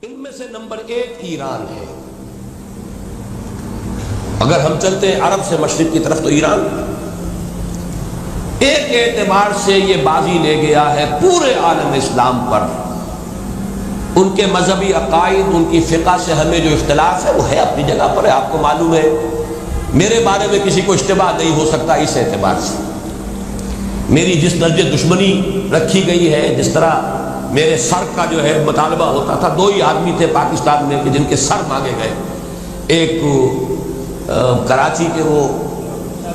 ان میں سے نمبر 1 ایران ہے۔ اگر ہم چلتے ہیں عرب سے مشرق کی طرف تو ایران ایک اعتبار سے یہ بازی لے گیا ہے پورے عالم اسلام پر۔ ان کے مذہبی عقائد، ان کی فقہ سے ہمیں جو اختلاف ہے وہ ہے اپنی جگہ پر ہے۔ آپ کو معلوم ہے میرے بارے میں کسی کو اشتباہ نہیں ہو سکتا اس اعتبار سے۔ میری جس درجے دشمنی رکھی گئی ہے، جس طرح میرے سر کا جو ہے مطالبہ ہوتا تھا، 2 ہی آدمی تھے پاکستان میں کہ جن کے سر مانگے گئے، ایک کراچی کے وہ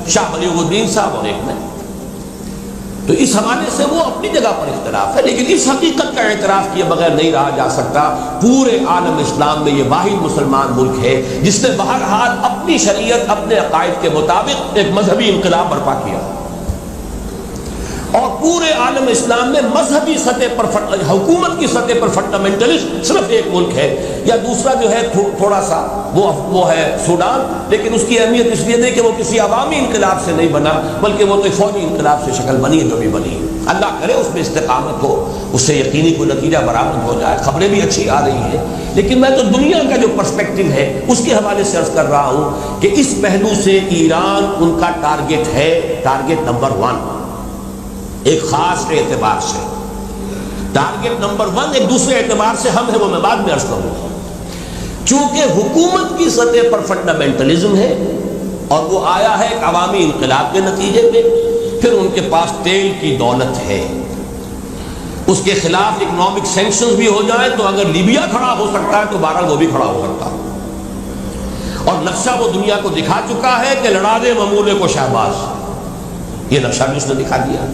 شاہ ولی الدین صاحب اور ایک میں، تو اس حوالے سے وہ اپنی جگہ پر اختلاف ہے، لیکن اس حقیقت کا اعتراف کیے بغیر نہیں رہا جا سکتا پورے عالم اسلام میں یہ واحد مسلمان ملک ہے جس نے بہرحال اپنی شریعت، اپنے عقائد کے مطابق ایک مذہبی انقلاب برپا کیا، اور پورے عالم اسلام میں مذہبی سطح پر حکومت کی سطح پر فنڈامنٹلسٹ صرف ایک ملک ہے، یا دوسرا جو ہے تھوڑا سا وہ ہے سوڈان، لیکن اس کی اہمیت اس لیے نہیں کہ وہ کسی عوامی انقلاب سے نہیں بنا، بلکہ وہ تو فوجی انقلاب سے شکل بنی ہے جو بھی بنی ہے۔ اللہ کرے اس میں استقامت ہو، اس سے یقینی کوئی نتیجہ برآمد ہو جائے۔ خبریں بھی اچھی آ رہی ہیں، لیکن میں تو دنیا کا جو پرسپیکٹو ہے اس کے حوالے سے عرض کر رہا ہوں کہ اس پہلو سے ایران ان کا ٹارگٹ ہے، ٹارگٹ نمبر 1 ایک خاص اعتبار سے۔ ٹارگٹ نمبر 1 ایک دوسرے اعتبار سے ہم ہے، وہ میں بعد میں عرض کروں گا۔ چونکہ حکومت کی سطح پر فنڈامنٹلزم ہے اور وہ آیا ہے ایک عوامی انقلاب کے نتیجے میں، پھر ان کے پاس تیل کی دولت ہے، اس کے خلاف اکنامک سینکشنز بھی ہو جائیں تو اگر لیبیا کھڑا ہو سکتا ہے تو بہرحال وہ بھی کھڑا ہو سکتا ہے، اور نقشہ وہ دنیا کو دکھا چکا ہے کہ لڑا دے ممولے کو شہباز، یہ نقشہ بھی اس نے دکھا دیا۔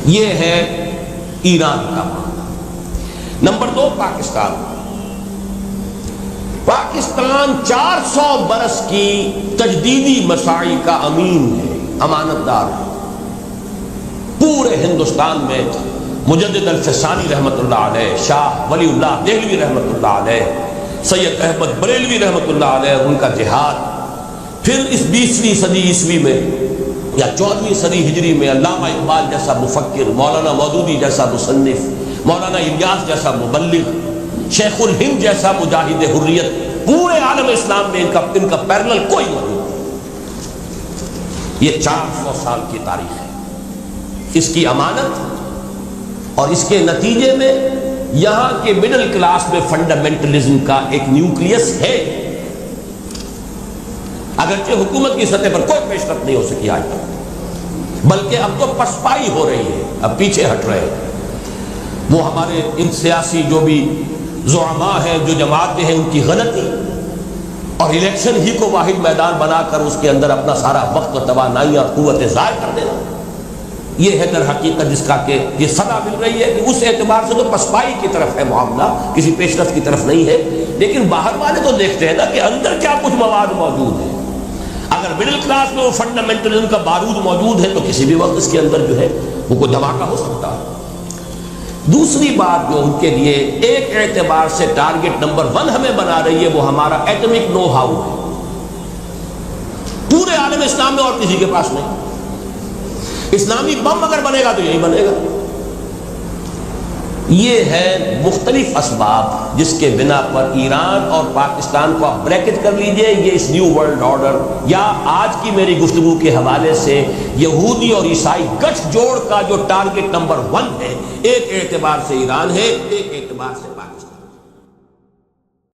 یہ ہے ایران کا معاملہ۔ نمبر 2 پاکستان۔ پاکستان 400 برس کی تجدیدی مساعی کا امین ہے، امانت دار ہے۔ پورے ہندوستان میں مجدد الفسانی رحمۃ اللہ علیہ، شاہ ولی اللہ دہلوی رحمۃ اللہ علیہ، سید احمد بریلوی رحمۃ اللہ علیہ، ان کا جہاد، پھر اس 20ویں صدی عیسوی میں یا 14ویں صدی ہجری میں علامہ اقبال جیسا مفکر، مولانا مودودی جیسا مصنف، مولانا الیاس جیسا مبلغ، شیخ الہند جیسا مجاہد حریت، پورے عالم اسلام میں ان کا پیرلل کوئی موجود نہیں۔ یہ 400 سال کی تاریخ ہے، اس کی امانت اور اس کے نتیجے میں یہاں کے مڈل کلاس میں فنڈامنٹلزم کا ایک نیوکلیس ہے، اگرچہ حکومت کی سطح پر کوئی پیش رفت نہیں ہو سکی آج تک، بلکہ اب تو پسپائی ہو رہی ہے، اب پیچھے ہٹ رہے ہیں۔ وہ ہمارے ان سیاسی جو بھی زعماء ہیں، جو جماعتیں ہیں، ان کی غلطی اور الیکشن ہی کو واحد میدان بنا کر اس کے اندر اپنا سارا وقت و توانائی اور قوتیں ضائع کر دینا، یہ ہے در حقیقت جس کا کہ یہ صدا مل رہی ہے کہ اس اعتبار سے تو پسپائی کی طرف ہے معاملہ، کسی پیش رفت کی طرف نہیں ہے۔ لیکن باہر والے تو دیکھتے ہیں نا کہ اندر کیا کچھ مواد موجود ہے۔ اگر مڈل کلاس میں وہ فنڈامنٹلزم کا بارود موجود ہے تو کسی بھی وقت اس کے اندر جو ہے وہ کوئی دھماکہ ہو سکتا ہے۔ دوسری بات جو ان کے لیے ایک اعتبار سے ٹارگٹ نمبر 1 ہمیں بنا رہی ہے، وہ ہمارا ایٹمک نو ہاؤ ہے۔ پورے عالم اسلام میں اور کسی کے پاس نہیں۔ اسلامی بم اگر بنے گا تو یہی بنے گا۔ یہ ہے مختلف اسباب جس کے بنا پر ایران اور پاکستان کو آپ بریکٹ کر لیجئے، یہ اس نیو ورلڈ آرڈر یا آج کی میری گفتگو کے حوالے سے یہودی اور عیسائی گٹھ جوڑ کا جو ٹارگٹ نمبر 1 ہے، ایک اعتبار سے ایران ہے، ایک اعتبار سے پاکستان۔